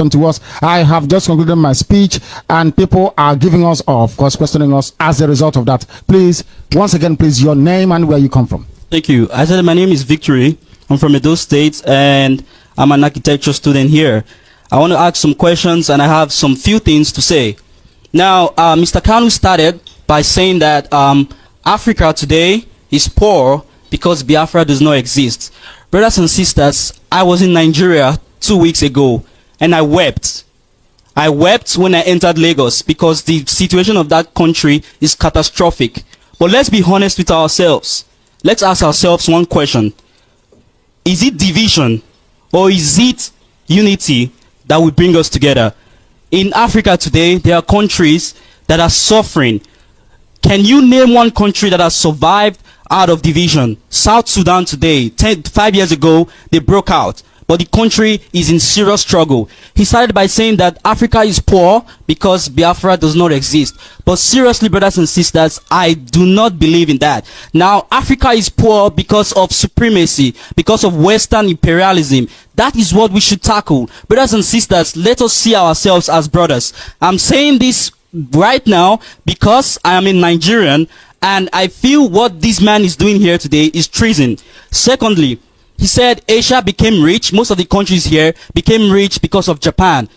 to us. I have just concluded my speech, and people are giving us, of course, questioning us as a result of that. Please, once again, please, your name and where you come from. Thank you. I said my name is Victory. I'm from Edo State, and I'm an architecture student here. I want to ask some questions, and I have some few things to say. Now, Mr. Kanu started by saying that Africa today is poor because Biafra does not exist. Brothers and sisters, I was in Nigeria 2 weeks ago, and I wept. I wept when I entered Lagos because the situation of that country is catastrophic. But let's be honest with ourselves. Let's ask ourselves one question. Is it division or is it unity that will bring us together? In Africa today, there are countries that are suffering. Can you name one country that has survived out of division? South Sudan today, 5 years ago, they broke out. But the country is in serious struggle. He started by saying that Africa is poor because Biafra does not exist. But seriously, brothers and sisters, I do not believe in that. Now, Africa is poor because of supremacy, because of Western imperialism. That is what we should tackle. Brothers and sisters, let us see ourselves as brothers. I'm saying this right now because I am a Nigerian, and I feel what this man is doing here today is treason. Secondly, he said Asia became rich. Most of the countries here became rich because of Japan.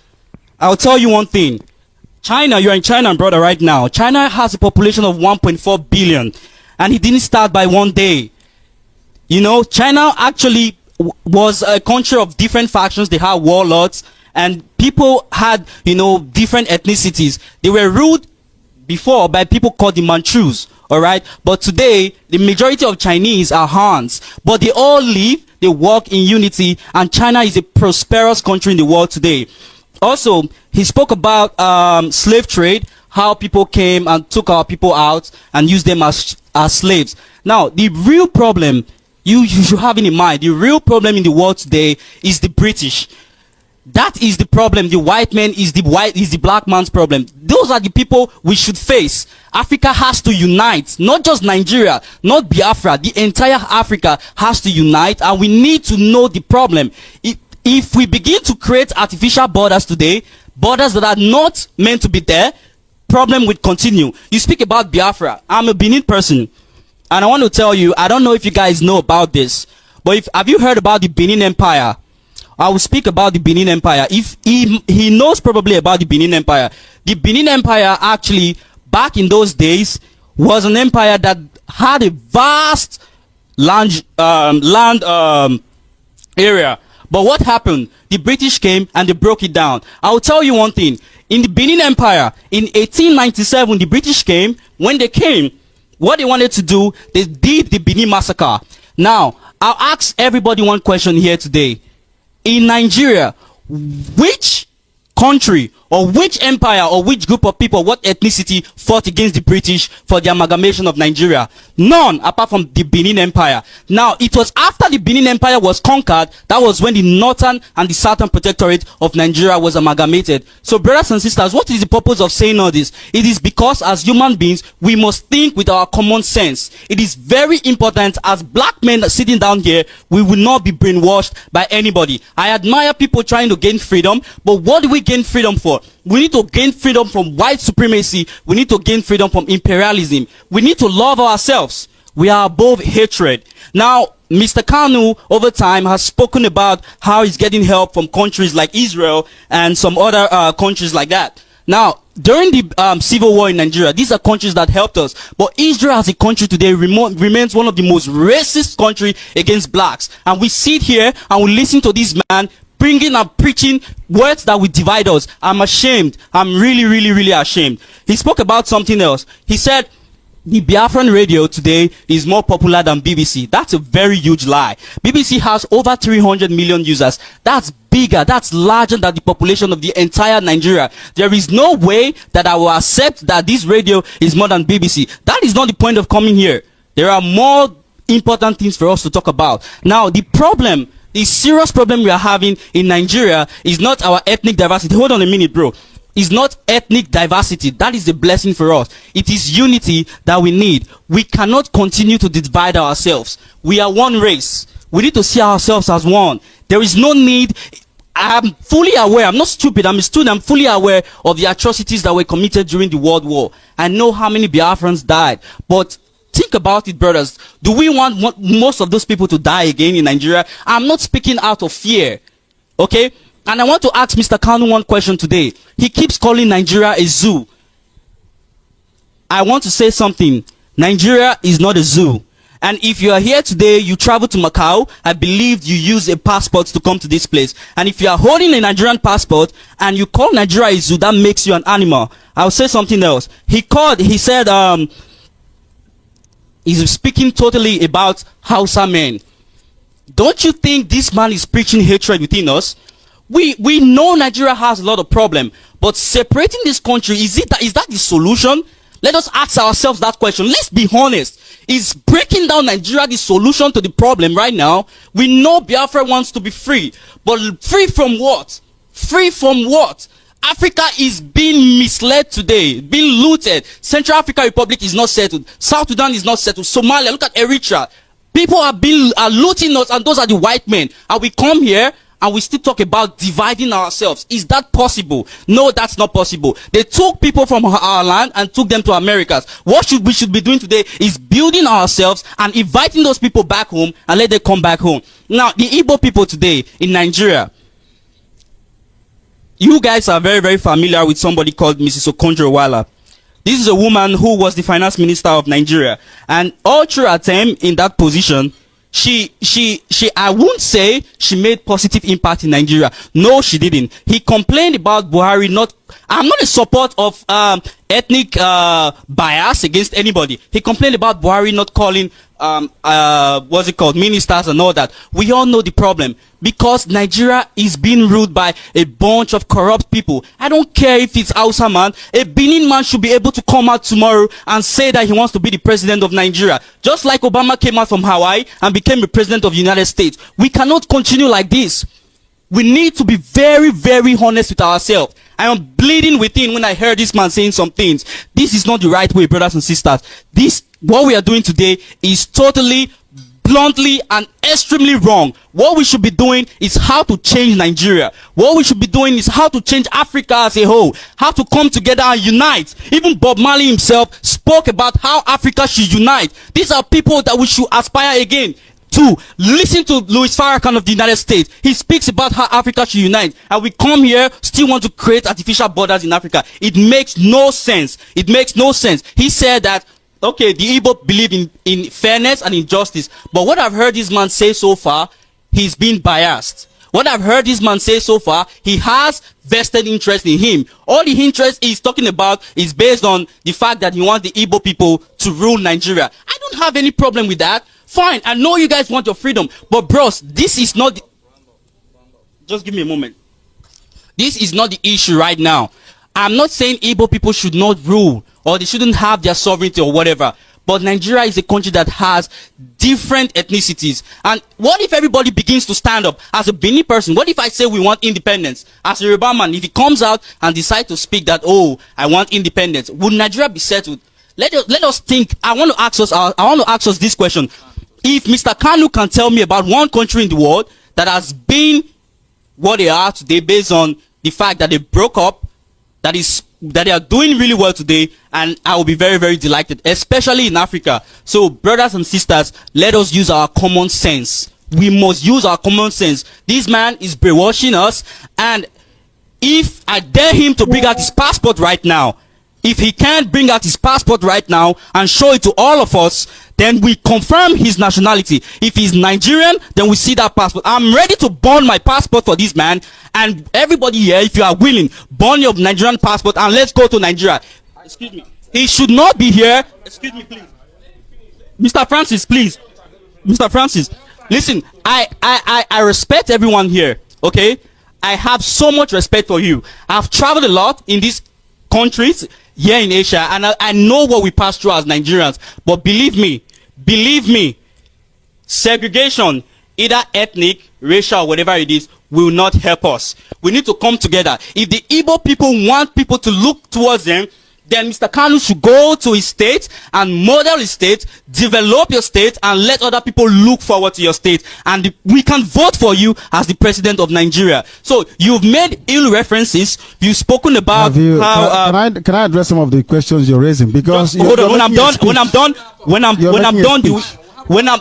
I'll tell you one thing. China, you're in China, brother, right now. China has a population of 1.4 billion. And it didn't start by one day. You know, China actually was a country of different factions. They had warlords. And people had, you know, different ethnicities. They were ruled before by people called the Manchus. Alright, but today the majority of Chinese are Hans, but they all live, they work in unity, and China is a prosperous country in the world today. Also, he spoke about slave trade, how people came and took our people out and used them as slaves. Now, the real problem you should have in mind, the real problem in the world today is the British. That is the problem. The white man is the black man's problem. Those are the people we should face. Africa has to unite, not just Nigeria, not Biafra. The entire Africa has to unite, and we need to know the problem. If we begin to create artificial borders today, borders that are not meant to be there, problem will continue. You speak about Biafra. I'm a Benin person, and I want to tell you, I don't know if you guys know about this, but have you heard about the Benin Empire? I will speak about the Benin Empire. If he knows probably about the Benin Empire. The Benin Empire actually, back in those days, was an empire that had a vast land area. But what happened? The British came and they broke it down. I will tell you one thing. In the Benin Empire, in 1897, the British came. When they came, what they wanted to do, they did the Benin massacre. Now, I'll ask everybody one question here today. In Nigeria, which country or which empire or which group of people, what ethnicity fought against the British for the amalgamation of Nigeria? None, apart from the Benin Empire. Now, it was after the Benin Empire was conquered, that was when the northern and the southern protectorate of Nigeria was amalgamated. So, brothers and sisters, what is the purpose of saying all this? It is because as human beings, we must think with our common sense. It is very important. As black men sitting down here, we will not be brainwashed by anybody. I admire people trying to gain freedom, but what do we gain freedom for? We need to gain freedom from white supremacy. We need to gain freedom from imperialism. We need to love ourselves. We are above hatred. Now, Mr. Kanu, over time, has spoken about how he's getting help from countries like Israel and some other countries like that. Now, during the civil war in Nigeria, these are countries that helped us. But Israel as a country today remains one of the most racist countries against blacks. And we sit here and we listen to this man bringing and preaching words that will divide us. I'm ashamed. I'm really, really, really ashamed. He spoke about something else. He said the Biafran radio today is more popular than BBC. That's a very huge lie. BBC has over 300 million users. That's bigger. That's larger than the population of the entire Nigeria. There is no way that I will accept that this radio is more than BBC. That is not the point of coming here. There are more important things for us to talk about. Now, the serious problem we are having in Nigeria is not our ethnic diversity. Hold on a minute, bro. It's not ethnic diversity. That is a blessing for us. It is unity that we need. We cannot continue to divide ourselves. We are one race. We need to see ourselves as one. There is no need. I'm fully aware, I'm not stupid, I'm a student, I'm fully aware of the atrocities that were committed during the World War. I know how many Biafrans died. But think about it, brothers. Do we want most of those people to die again in Nigeria? I'm not speaking out of fear. Okay? And I want to ask Mr. Kanu one question today. He keeps calling Nigeria a zoo. I want to say something. Nigeria is not a zoo. And if you are here today, you travel to Macau, I believe you use a passport to come to this place. And if you are holding a Nigerian passport and you call Nigeria a zoo, that makes you an animal. I'll say something else. He said, he's speaking totally about Hausa men. Don't you think this man is preaching hatred within us? We know Nigeria has a lot of problem, but separating this country, is that the solution? Let us ask ourselves that question. Let's be honest. Is breaking down Nigeria the solution to the problem right now? We know Biafra wants to be free, but free from what? Free from what? Africa is being misled today, being looted. Central African Republic is not settled. South Sudan is not settled. Somalia, look at Eritrea. People are looting us, and those are the white men. And we come here and we still talk about dividing ourselves. Is that possible? No, that's not possible. They took people from our land and took them to Americas. What we should be doing today is building ourselves and inviting those people back home and let them come back home. Now, the Igbo people today in Nigeria, you guys are very, very familiar with somebody called Mrs. Okonjo-Iweala. This is a woman who was the finance minister of Nigeria. And all through her time in that position, I won't say she made positive impact in Nigeria. No, she didn't. He complained about Buhari I'm not a support of ethnic bias against anybody. He complained about Buhari not calling ministers and all that. We all know the problem, because Nigeria is being ruled by a bunch of corrupt people. I don't care if it's Hausa man. A Benin man should be able to come out tomorrow and say that he wants to be the president of Nigeria, just like Obama came out from Hawaii and became the president of the United States. We cannot continue like this. We need to be very, very honest with ourselves. I am bleeding within when I heard this man saying some things. This is not the right way, brothers and sisters. What we are doing today is totally, bluntly, and extremely wrong. What we should be doing is how to change Nigeria. What we should be doing is how to change Africa as a whole. How to come together and unite. Even Bob Marley himself spoke about how Africa should unite. These are people that we should aspire again to. Listen to Louis Farrakhan of the United States. He speaks about how Africa should unite, and we come here still want to create artificial borders in Africa. It makes no sense. It makes no sense. He said that, okay, the Igbo believe in fairness and injustice, but what I've heard this man say so far, he's been biased. What I've heard this man say so far, he has vested interest in him. All the interest he's talking about is based on the fact that he wants the Igbo people to rule Nigeria. I don't have any problem with that. Fine, I know you guys want your freedom, but bros, this is not just give me a moment. This is not the issue right now. I'm not saying Igbo people should not rule or they shouldn't have their sovereignty or whatever, but Nigeria is a country that has different ethnicities. And what if everybody begins to stand up? As a Benin person, what if I say we want independence? As a Yoruba man, if he comes out and decides to speak that, oh, I want independence, would Nigeria be settled? Let us think. I want to ask us this question. If Mr. Kanu can tell me about one country in the world that has been what they are today based on the fact that they broke up, that they are doing really well today, and I will be very, very delighted, especially in Africa. So, brothers and sisters, let us use our common sense. We must use our common sense. This man is brainwashing us, and if I dare him to bring out his passport right now, if he can't bring out his passport right now and show it to all of us, then we confirm his nationality. If he's Nigerian, then we see that passport. I'm ready to burn my passport for this man. And everybody here, if you are willing, burn your Nigerian passport and let's go to Nigeria. Excuse me. He should not be here. Excuse me, please. Mr. Francis, please. Mr. Francis, listen, I respect everyone here, okay? I have so much respect for you. I've traveled a lot in these countries here in Asia, and I know what we pass through as Nigerians. But believe me, segregation, either ethnic, racial, whatever it is, will not help us. We need to come together. If the Igbo people want people to look towards them, then Mr. Kanu should go to his state and model his state, develop your state, and let other people look forward to your state. And we can vote for you as the president of Nigeria. So you've made ill references. You've spoken about how. Can I address some of the questions you're raising? Because hold on. When I'm done,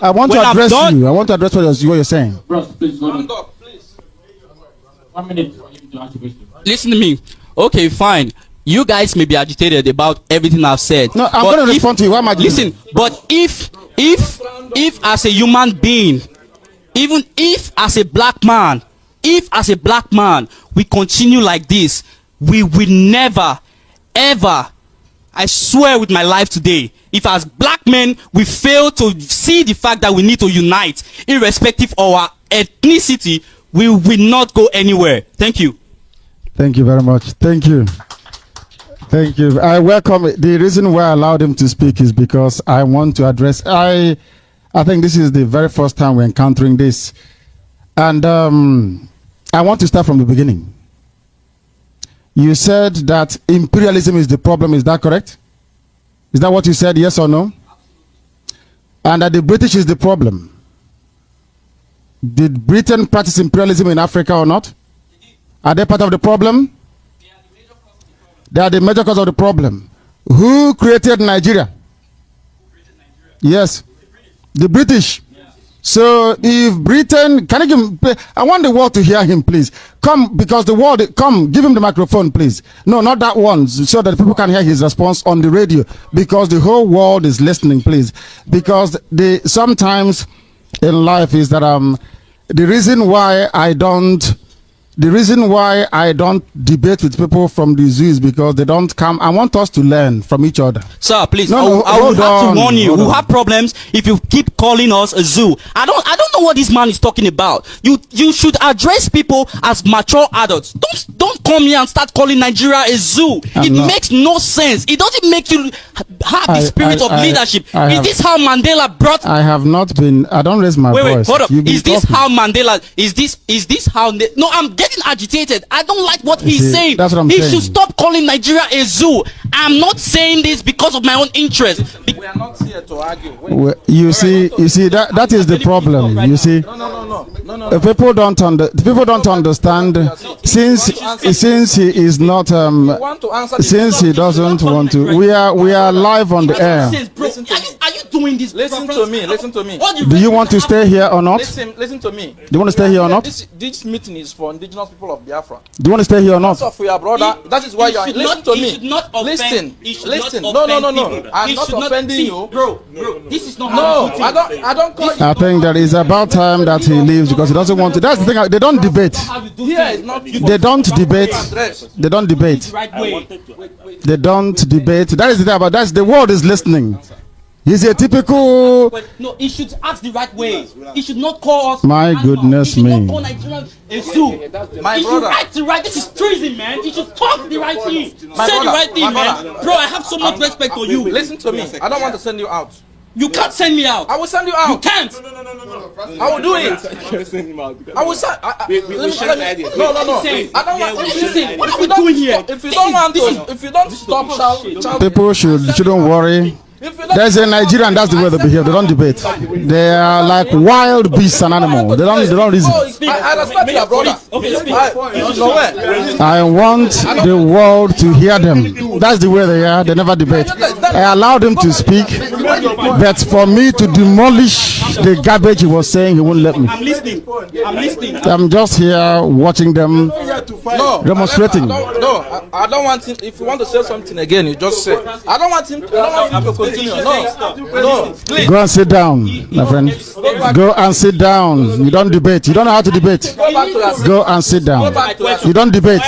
I want to address you. I want to address what you're saying. Bros, please go on. Please. 1 minute for him to ask the question. Listen to me. Okay, fine. You guys may be agitated about everything I've said. No, I'm going to respond to you. Why am I listen? But if as a human being, even if as a black man, we continue like this, we will never, ever, I swear with my life today, if as black men we fail to see the fact that we need to unite, irrespective of our ethnicity, we will not go anywhere. Thank you. Thank you very much. Thank you. Thank you. I welcome it. The reason why I allowed him to speak is because I want to address. I think this is the very first time we're encountering this, and I want to start from the beginning. You said that imperialism is the problem. Is that correct? Is that what you said? Yes or no? And that the British is the problem. Did Britain practice imperialism in Africa or not? Are they part of the problem? They are the major cause of the problem. Who created Nigeria? Yes, the British. So if Britain, can you give, I want the world to hear him, please. Come, because the world, come, give him the microphone, please. No, not that one, so that people can hear his response on the radio, because the whole world is listening, please. Because sometimes in life is that the reason why I don't debate with people from the zoo is because they don't come. I want us to learn from each other. Sir, please. I will have to warn you. We'll have problems if you keep calling us a zoo. I don't know what this man is talking about. You should address people as mature adults. Don't come here and start calling Nigeria a zoo. It makes no sense. It doesn't make you have the spirit of leadership. Is this how Mandela brought? I have not been. I don't raise my voice. Wait, hold up. Is this how Mandela? Is this how? No, I'm getting agitated. I don't like what he's saying. That's what I'm saying. He should stop calling Nigeria a zoo. I'm not saying this because of my own interest. We are not here to argue. You see, that is the problem. You see, No. People don't understand. Since he is not, since he doesn't want to. We are live on the air. Are you doing this? Listen to me. Do you want to stay here or not? Listen to me. Do you want to stay here or not? This meeting is for indigenous people of Biafra. Do you want to stay here or not? For your brother. That is why you are. Listen to me. Listen. No. I'm not offending you, bro. This is not. No, I don't call you. I think that it's about time that he leaves because he doesn't want to. That's the thing. They don't debate. They don't debate. They don't debate. They don't debate. That is the thing about. That's the world is listening. He's a typical. No, he should ask the right way. He should not call us. My goodness me. Not call Nigeria a zoo. My brother. Act the right. This is treason, man. He should talk the right thing. Say the right thing, man. Bro, I have so much respect for you. Listen to me. I don't want to send you out. You can't send me out. I will send you out. You can't. I will do it. I will send. No. I don't want. Listen, what are we doing here? If you don't want to, if you don't stop, People shouldn't worry. There's a Nigerian, that's the way they behave. They don't debate. They are like wild beasts and animals. They don't reason. I respect your brother. I want the world to hear them. That's the way they are. They never debate. I allowed him to speak, but for me to demolish the garbage he was saying, he won't let me. I'm listening. I'm just here watching them demonstrating. No, I don't want him. If you want to say something again, you just say. I don't want him to continue. No, please. Go and sit down, my friend. Go and sit down. You don't debate. You don't know how to debate. Go and sit down. You don't debate.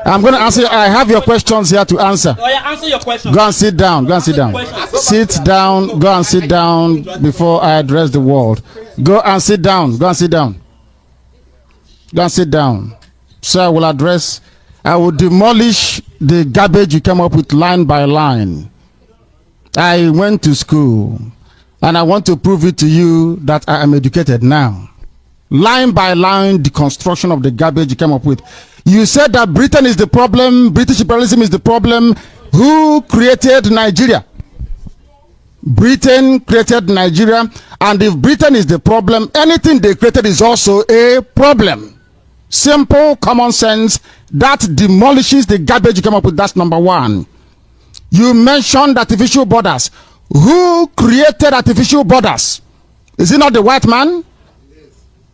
I'm going to answer. I have your questions here to answer. Answer your question. Go and sit down. Go and sit down. Sit down. Go and sit down before I address the world. Go and sit down. Go and sit down. Go and sit down. So I will demolish the garbage you came up with line by line. I went to school and I want to prove it to you that I am educated now. Line by line, the construction of the garbage you came up with. You said that Britain is the problem, British imperialism is the problem. Who created Nigeria? Britain created Nigeria, and if Britain is the problem, anything they created is also a problem. Simple common sense that demolishes the garbage you came up with. That's number one. You mentioned artificial borders. Who created artificial borders? Is it not the white man?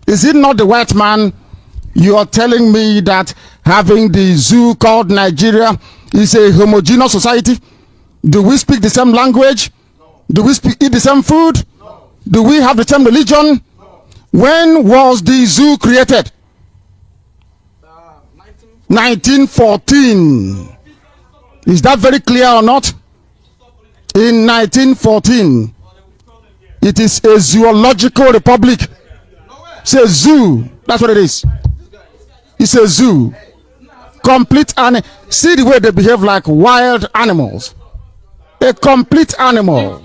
Is it not the white man? You are telling me that having the zoo called Nigeria is a homogeneous society? Do we speak the same language? Do we eat the same food? Do we have the same religion? When was the zoo created? 1914. Is that very clear or not? In 1914. It is a zoological republic. It's a zoo. That's what it is. It's a zoo. Complete and see the way they behave like wild animals. A complete animal.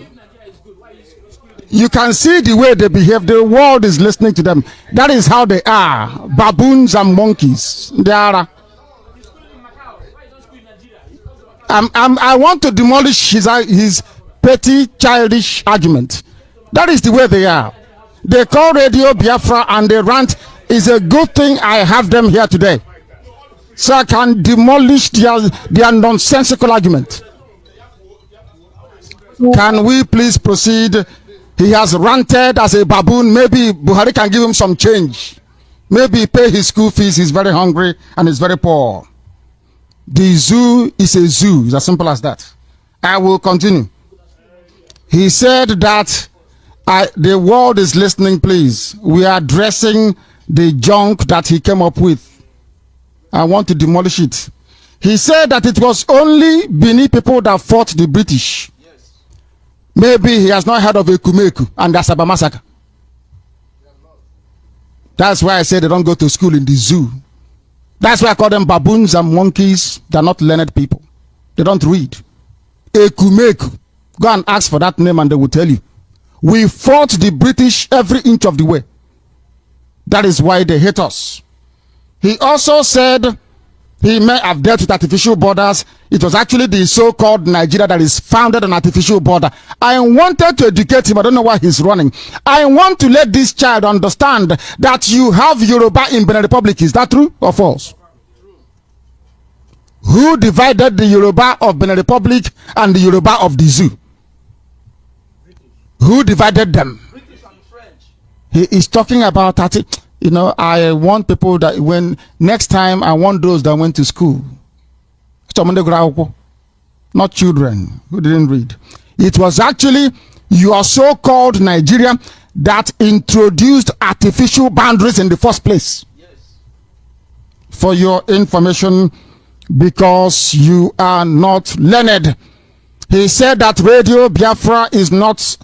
You can see the way they behave. The world is listening to them. That is how they are. Baboons and monkeys. They are. I want to demolish his petty, childish argument. That is the way they are. They call Radio Biafra and they rant. It's a good thing I have them here today, so I can demolish their nonsensical argument. Can we please proceed? He has ranted as a baboon. Maybe Buhari can give him some change. Maybe pay his school fees. He's very hungry and he's very poor. The zoo is a zoo. It's as simple as that. I will continue. He said that the world is listening, please. We are addressing the junk that he came up with. I want to demolish it. He said that it was only Benin people that fought the British. Yes. Maybe he has not heard of Ekumeku and the Asaba massacre. That's why I said they don't go to school in the zoo. That's why I call them baboons and monkeys. They're not learned people. They don't read. Ekumeku. Go and ask for that name and they will tell you. We fought the British every inch of the way. That is why they hate us. He also said he may have dealt with artificial borders. It was actually the so-called Nigeria that is founded on artificial border. I wanted to educate him. I don't know why he's running. I want to let this child understand that you have Yoruba in Benin Republic. Is that true or false? Who divided the Yoruba of Benin Republic and the Yoruba of the zoo? Who divided them? British and French. He is talking about that. You know, I want people that when next time I want those that went to school. Not children who didn't read. It was actually your so-called Nigeria that introduced artificial boundaries in the first place. Yes. For your information, because you are not learned. He said that Radio Biafra is not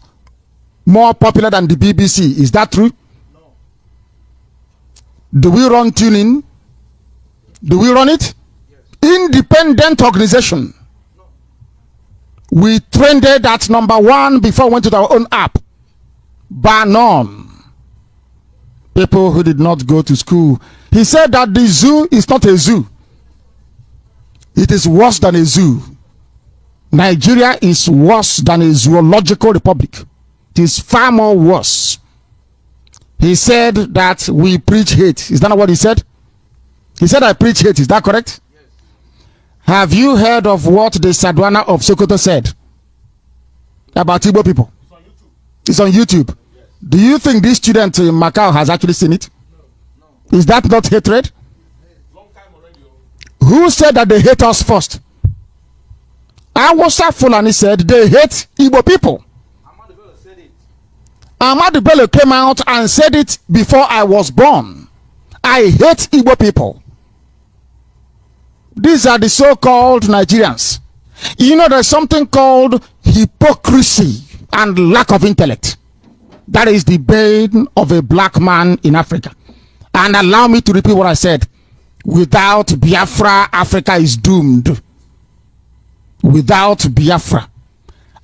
more popular than the BBC. Is that true? No. Do we run tuning? Do we run it? Yes. Independent organization. No. We trended at #1 before we went to our own app. Bar none. People who did not go to school. He said that the zoo is not a zoo. It is worse than a zoo. Nigeria is worse than a zoological republic. It is far more worse. He said that we preach hate. Is that not what he said? He said I preach hate. Is that correct? Yes. Have you heard of what the Sadwana of Sokoto said about Igbo people? It's on YouTube. Yes. Do you think this student in Macau has actually seen it? No. Is that not hatred? Long time already. Who said that they hate us first? Awasa Fulani said they hate Igbo people. Ahmadu Bello came out and said it before I was born. I hate Igbo people. These are the so-called Nigerians. You know, there's something called hypocrisy and lack of intellect. That is the bane of a black man in Africa. And allow me to repeat what I said. Without Biafra, Africa is doomed. Without Biafra.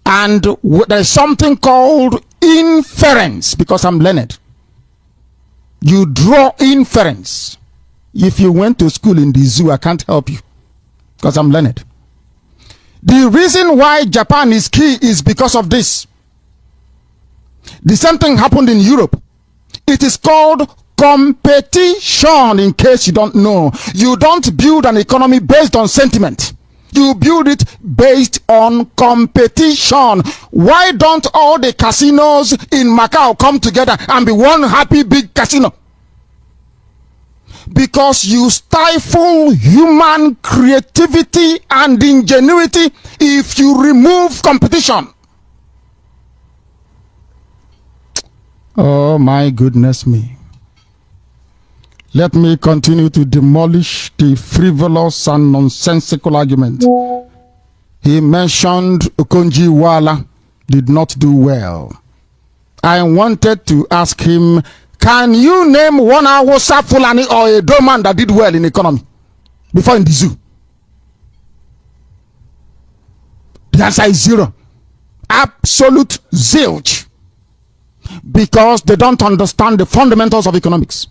And there's something called inference, because I'm learned. You draw inference. If you went to school in the zoo, I can't help you because I'm learned. The reason why Japan is key is because of this. The same thing happened in Europe. It is called competition, in case you don't know. You don't build an economy based on sentiment. You build it based on competition. Why don't all the casinos in Macau come together and be one happy big casino? Because you stifle human creativity and ingenuity if you remove competition. Oh my goodness me. Let me continue to demolish the frivolous and nonsensical argument. He mentioned Okonjo-Iweala did not do well. I wanted to ask him, can you name one Hausa Fulani or a Doman that did well in economy before in the zoo? The answer is zero. Absolute zilch. Because they don't understand the fundamentals of economics.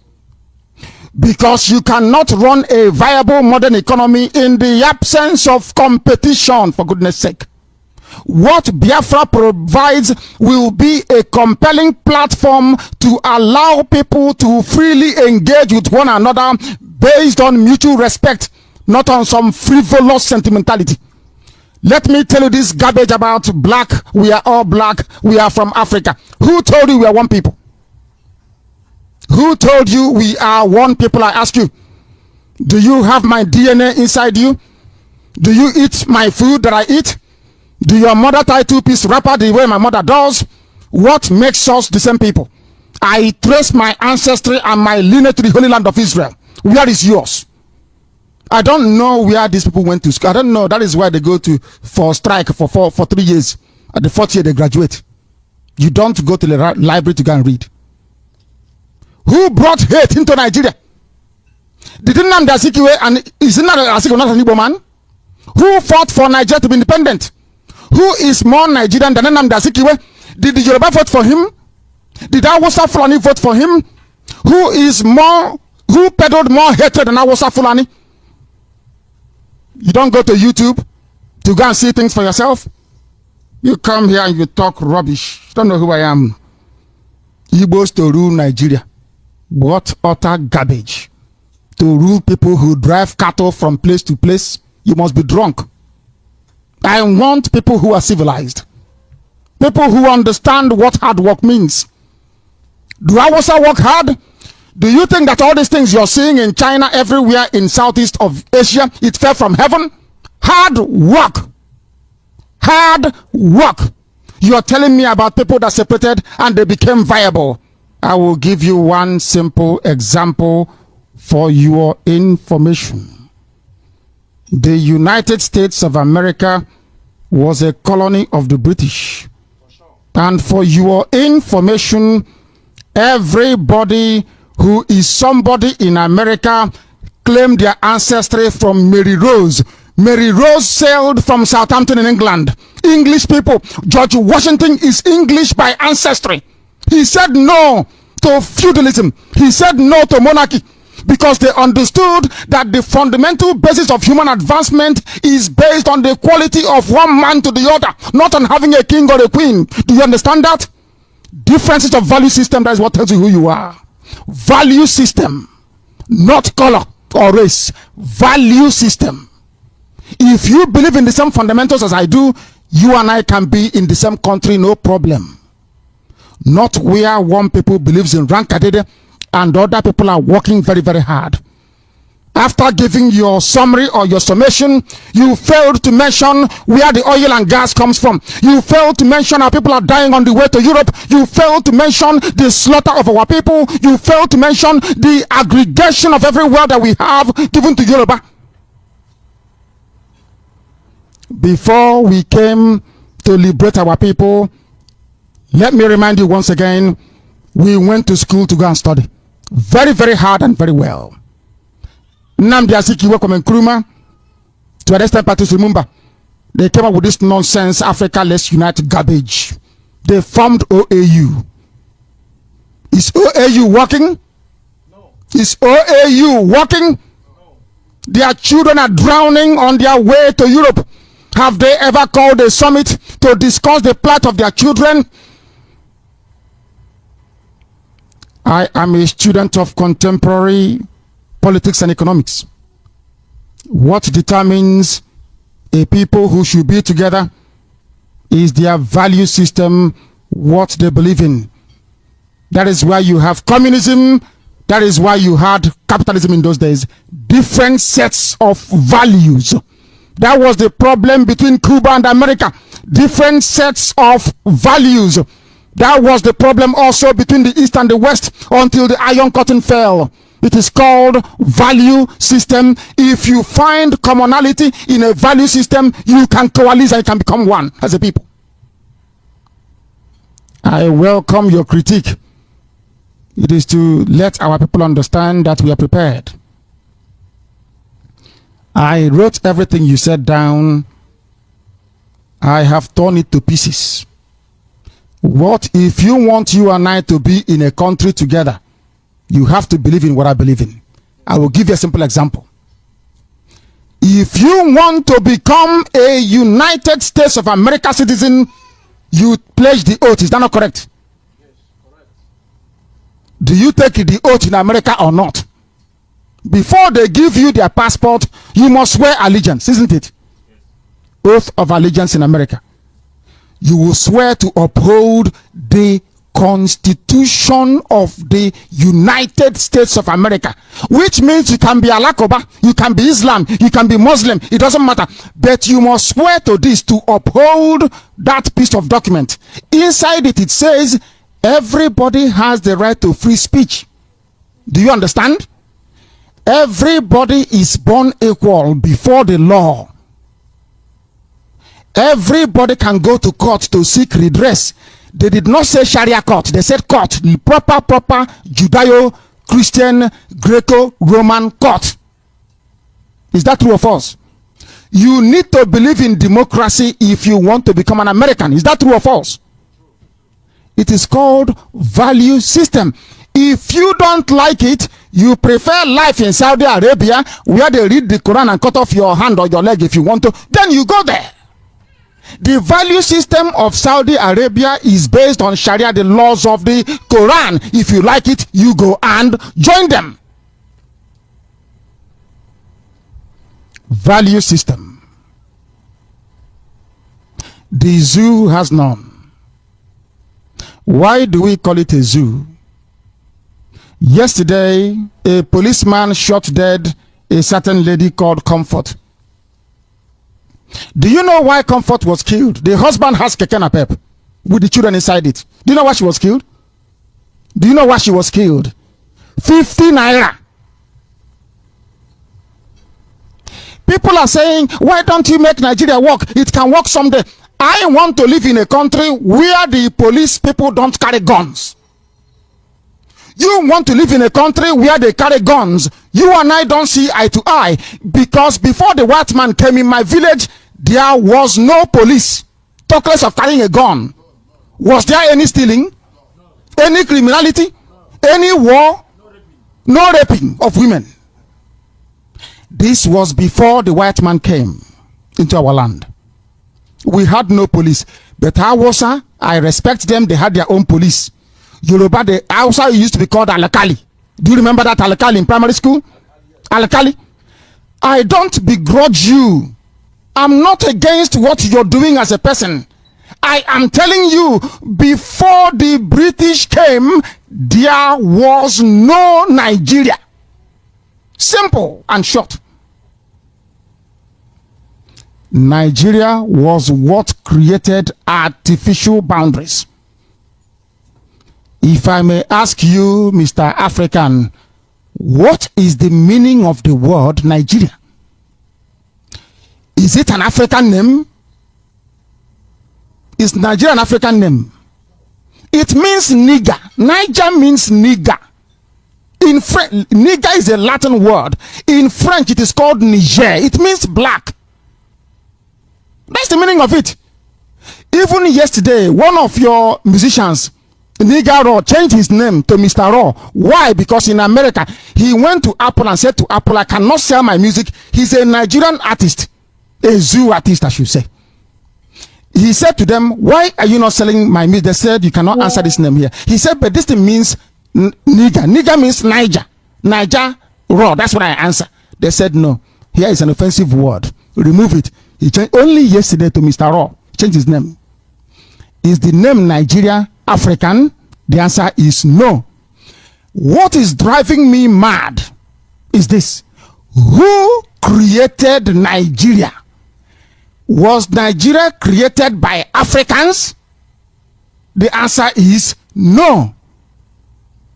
Because you cannot run a viable modern economy in the absence of competition, for goodness sake. What Biafra provides will be a compelling platform to allow people to freely engage with one another based on mutual respect, not on some frivolous sentimentality. Let me tell you this garbage about black. We are all black. We are from Africa. Who told you we are one people? Who told you we are one people? I ask you. Do you have my DNA inside you? Do you eat my food that I eat? Do your mother tie two-piece wrapper the way my mother does? What makes us the same people? I trace my ancestry and my lineage to the Holy Land of Israel. Where is yours? I don't know where these people went to school. I don't know. That is why they go to for strike for 3 years. At the 4th year they graduate. You don't go to the library to go and read. Who brought hate into Nigeria? Did Nnamdi Azikiwe, and is Nnamdi Azikiwe not an Igbo man? Who fought for Nigeria to be independent? Who is more Nigerian than Nnamdi Azikiwe? Did the Yoruba vote for him? Did Hausa Fulani vote for him? Who peddled more hatred than Hausa Fulani? You don't go to YouTube to go and see things for yourself. You come here and you talk rubbish. You don't know who I am. Igbos to rule Nigeria. What utter garbage. To rule people who drive cattle from place to place. You must be drunk. I want people who are civilized. People who understand what hard work means. Do Hausa work hard? Do you think that all these things you're seeing in China, everywhere in Southeast of Asia, it fell from heaven? Hard work. Hard work. You are telling me about people that separated and they became viable. I will give you one simple example for your information. The United States of America was a colony of the British. And for your information, everybody who is somebody in America claimed their ancestry from Mary Rose. Mary Rose sailed from Southampton in England. English people. George Washington is English by ancestry. He said no to feudalism. He said no to monarchy. Because they understood that the fundamental basis of human advancement is based on the quality of one man to the other, not on having a king or a queen. Do you understand that? Differences of value system, that is what tells you who you are. Value system, not color or race. Value system. If you believe in the same fundamentals as I do, you and I can be in the same country, no problem. Not where one people believes in rankadede and other people are working very, very hard. After giving your summary or your summation, you failed to mention where the oil and gas comes from. You failed to mention how people are dying on the way to Europe. You failed to mention the slaughter of our people. You failed to mention the aggregation of every word that we have given to Yoruba. Before we came to liberate our people, let me remind you once again, we went to school to go and study. Very, very hard and very well. Nnamdi Azikiwe from Nkrumah to the Western Patrice Lumumba, they came up with this nonsense, Africa Let's Unite garbage. They formed OAU. Is OAU working? No. Is OAU working? No. Their children are drowning on their way to Europe. Have they ever called a summit to discuss the plight of their children? I am a student of contemporary politics and economics. What determines a people who should be together is their value system, what they believe in. That is why you have communism. That is why you had capitalism in those days. Different sets of values. That was the problem between Cuba and America. Different sets of values. That was the problem also between the East and the West until the Iron Curtain fell. It is called value system. If you find commonality in a value system, you can coalesce and can become one as a people. I welcome your critique. It is to let our people understand that we are prepared. I wrote everything you said down. I have torn it to pieces. What if you want you and I to be in a country together? You have to believe in what I believe in. I will give you a simple example. If you want to become a United States of America citizen, you pledge the oath. Is that not correct? Yes, correct. Do you take the oath in America or not? Before they give you their passport, you must swear allegiance, isn't it? Yes. Oath of allegiance in America. You will swear to uphold the Constitution of the United States of America, which means you can be Alakoba, you can be Islam, you can be Muslim, it doesn't matter, but you must swear to this, to uphold that piece of document. Inside it, it says everybody has the right to free speech. Do you understand? Everybody is born equal before the law. Everybody can go to court to seek redress. They did not say Sharia court. They said court, the proper Judeo-Christian, Greco-Roman court. Is that true or false? You need to believe in democracy if you want to become an American. Is that true or false? It is called value system. If you don't like it, you prefer life in Saudi Arabia where they read the Quran and cut off your hand or your leg if you want to, then you go there. The value system of Saudi Arabia is based on Sharia, the laws of the Quran. If you like it, you go and join them. Value system. The zoo has none. Why do we call it a zoo? Yesterday, a policeman shot dead a certain lady called Comfort. Do you know why Comfort was killed? The husband has keke napep with the children inside it. Do you know why she was killed? Do you know why she was killed? 50 naira. People are saying, why don't you make Nigeria work? It can work someday. I want to live in a country where the police people don't carry guns. You want to live in a country where they carry guns. You and I don't see eye to eye, because before the white man came in my village, there was no police. Talk less of carrying a gun. Was there any stealing? Any criminality? Any war? No raping of women. This was before the white man came into our land. We had no police. But Hausa, I respect them, they had their own police. Yoruba, the Hausa used to be called Alakali. Do you remember that Alakali in primary school? Alakali. I don't begrudge you. I'm not against what you're doing as a person. I am telling you, before the British came, there was no Nigeria. Simple and short. Nigeria was what created artificial boundaries. If I may ask you, Mr. African, what is the meaning of the word Nigeria? Is it an African name? Is Nigeria an African name? It means nigger. Niger means nigger. In French, nigger is a Latin word. In French, it is called Niger. It means black. That's the meaning of it. Even yesterday, one of your musicians, Nigga Raw, changed his name to Mr. Raw. Why? Because in America, he went to Apple and said to Apple, I cannot sell my music. He's a Nigerian artist. a zoo artist, I should say. He said to them, why are you not selling my meat? They said, you cannot answer this name here. He said, but this thing means nigger. Nigger means Niger. Niger raw. That's what I answer. They said, no. Here is an offensive word. Remove it. He changed only yesterday to Mr. Raw. Change his name. Is the name Nigeria African? The answer is no. What is driving me mad is this. Who created Nigeria? Was Nigeria created by Africans? The answer is no.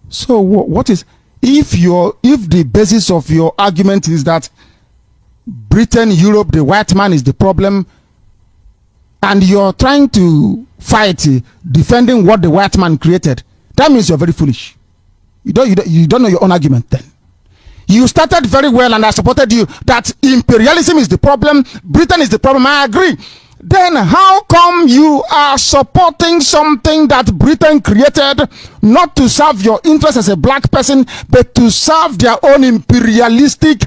So what is, if the basis of your argument is that Britain, Europe, the white man is the problem, and you're trying to fight defending what the white man created, that means you're very foolish. You don't know your own argument then. You started very well and I supported you that imperialism is the problem, Britain is the problem. I agree. Then how come you are supporting something that Britain created not to serve your interest as a black person, but to serve their own imperialistic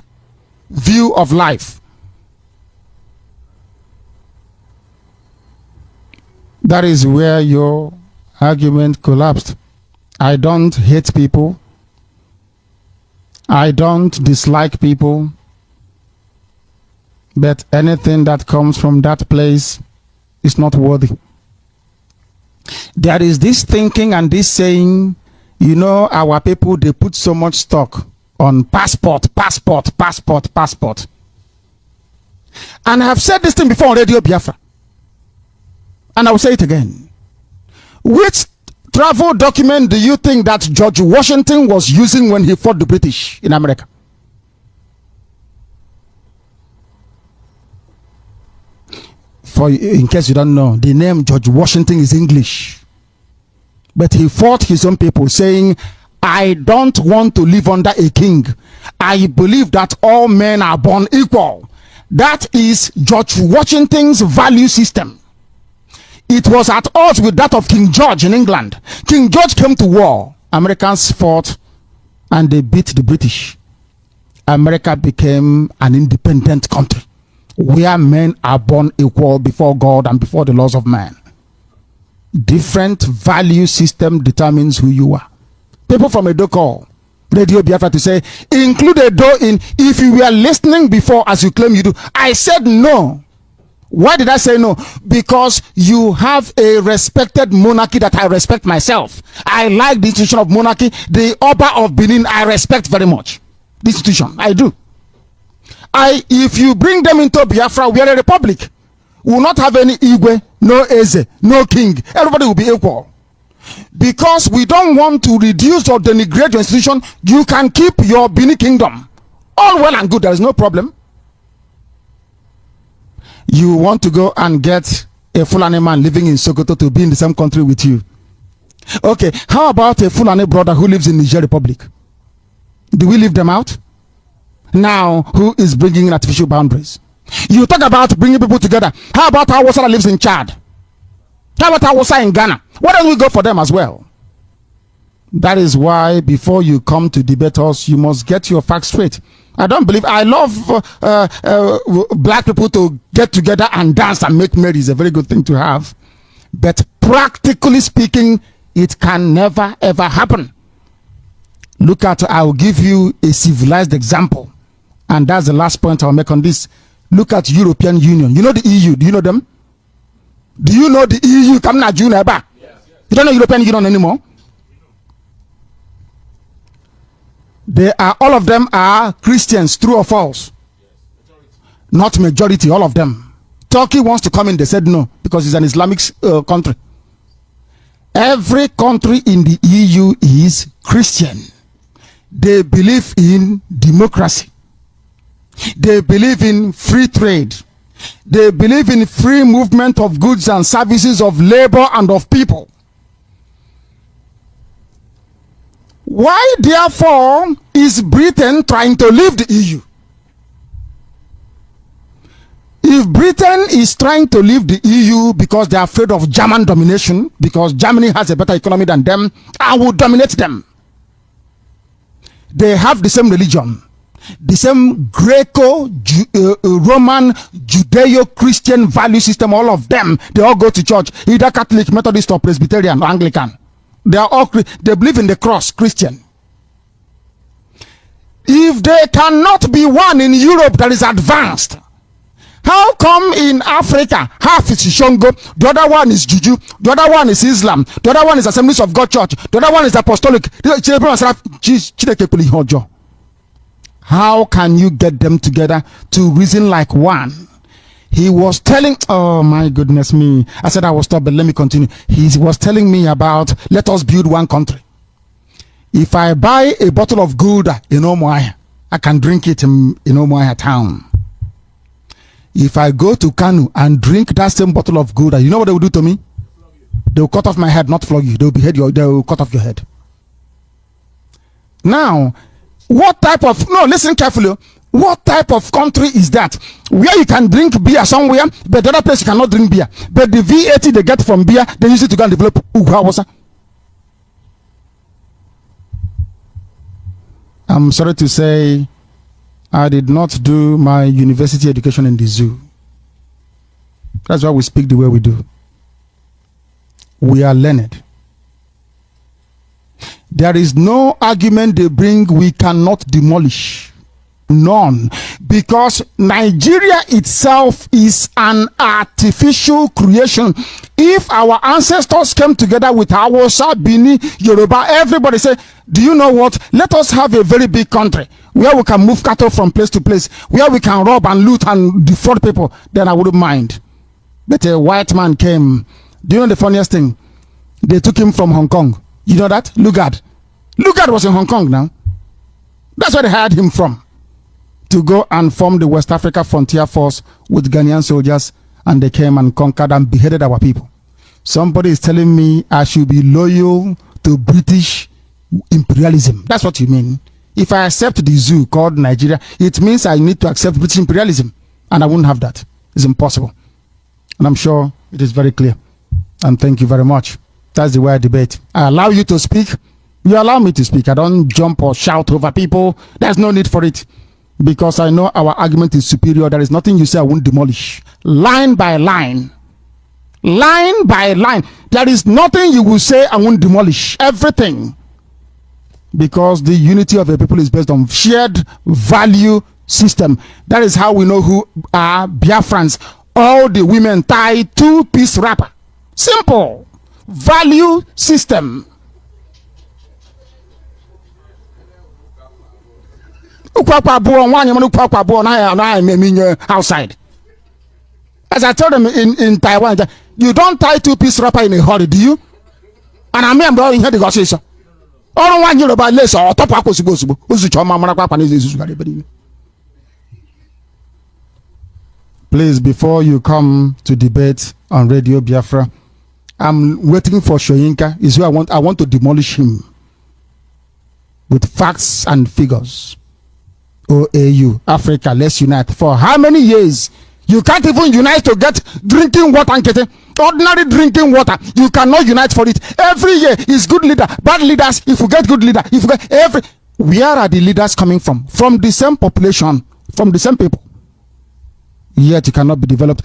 view of life? That is where your argument collapsed. I don't hate people. I don't dislike people. But anything that comes from that place is not worthy. There is this thinking and this saying, you know, our people, they put so much stock on passport. And I have said this thing before on Radio Biafra. And I will say it again. Which travel document do you think that George Washington was using when he fought the British in America? In case you don't know, the name George Washington is English. But he fought his own people saying, I don't want to live under a king. I believe that all men are born equal. That is George Washington's value system. It was at odds with that of King George in England. King George came to war. Americans fought and they beat the British. America became an independent country where men are born equal before God and before the laws of man. Different value system determines who you are. People from Edo call Radio Biafra to say, include Edo in, if you were listening before as you claim you do. I said no. Why did I say no? Because you have a respected monarchy that I respect myself. I like the institution of monarchy. The Oba of Benin, I respect very much. The institution, I do. If you bring them into Biafra, we are a republic. We will not have any Igwe, no Eze, no king. Everybody will be equal. Because we don't want to reduce or denigrate your institution, you can keep your Benin kingdom. All well and good, there is no problem. You want to go and get a Fulani man living in Sokoto to be in the same country with you. Okay, how about a Fulani brother who lives in Niger Republic? Do we leave them out? Now, who is bringing in artificial boundaries? You talk about bringing people together. How about Hausa that lives in Chad? How about Hausa in Ghana? Why don't we go for them as well? That is why before you come to debate us, you must get your facts straight. I don't believe, I love black people to get together and dance and make merry. Is a very good thing to have. But practically speaking, it can never ever happen. Look at, I'll give you a civilized example. And that's the last point I'll make on this. Look at European Union. You know the EU, do you know them? Do you know the EU? Come now, June. You don't know European Union anymore? They are, all of them are Christians, true or false? Not majority, all of them. Turkey wants to come in, they said no, because it's an Islamic country. Every country in the EU is Christian. They believe in democracy. They believe in free trade. They believe in free movement of goods and services, of labor and of people. Why, therefore, is Britain trying to leave the EU? If Britain is trying to leave the EU because they are afraid of German domination, because Germany has a better economy than them, I will dominate them. They have the same religion. The same Greco-Roman, Judeo-Christian value system, all of them, they all go to church, either Catholic, Methodist, or Presbyterian, or Anglican. They are all, they believe in the cross, Christian. If they cannot be one in Europe that is advanced, how come in Africa, half is Shongo, the other one is Juju, the other one is Islam, the other one is Assemblies of God Church, the other one is Apostolic. How can you get them together to reason like one? He was telling, oh my goodness me. I said I will stop, but let me continue. He was telling me about, let us build one country. If I buy a bottle of Gouda in Omoaya, I can drink it in Omoaya town. If I go to Kanu and drink that same bottle of Gouda, you know what they will do to me? They will cut off my head, not flog you. They will behead you. They will cut off your head. Now, what type of, no, listen carefully. What type of country is that? Where you can drink beer somewhere, but the other place you cannot drink beer. But the VAT they get from beer, they use it to go and develop Ugawasa. I'm sorry to say, I did not do my university education in the zoo. That's why we speak the way we do. We are learned. There is no argument they bring we cannot demolish. None. Because Nigeria itself is an artificial creation. If our ancestors came together with Hausa, Bini, Yoruba, everybody say, do you know what? Let us have a very big country where we can move cattle from place to place, where we can rob and loot and defraud people. Then I wouldn't mind. But a white man came. Do you know the funniest thing? They took him from Hong Kong. You know that? Lugard. Lugard was in Hong Kong now. That's where they hired him from. To go and form the West Africa Frontier Force with Ghanaian soldiers, and they came and conquered and beheaded our people. Somebody is telling me I should be loyal to British imperialism. That's what you mean. If I accept the zoo called Nigeria, it means I need to accept British imperialism, and I wouldn't have that. It's impossible. And I'm sure it is very clear. And thank you very much. That's the way I debate. I allow you to speak. You allow me to speak. I don't jump or shout over people. There's no need for it. Because I know our argument is superior. There is nothing you say I won't demolish. Line by line. Line by line. There is nothing you will say I won't demolish. Everything. Because the unity of the people is based on shared value system. That is how we know who are Biafrans. All the women tie two-piece wrapper. Simple. Value system. Outside. As I told them in Taiwan, you don't tie two-piece wrapper in a hurry, do you? And I mean, I'm going to hear the gossip. All one year about less or top up was supposed to. Please, before you come to debate on Radio Biafra, I'm waiting for Shoyinka. Is who I want to demolish him with facts and figures. OAU, Africa, let's unite. For how many years? You can't even unite to get drinking water and getting ordinary drinking water. You cannot unite for it. Every year is good leader, bad leaders. If you get good leader, if you get where are the leaders coming from? From the same population, from the same people. Yet it cannot be developed.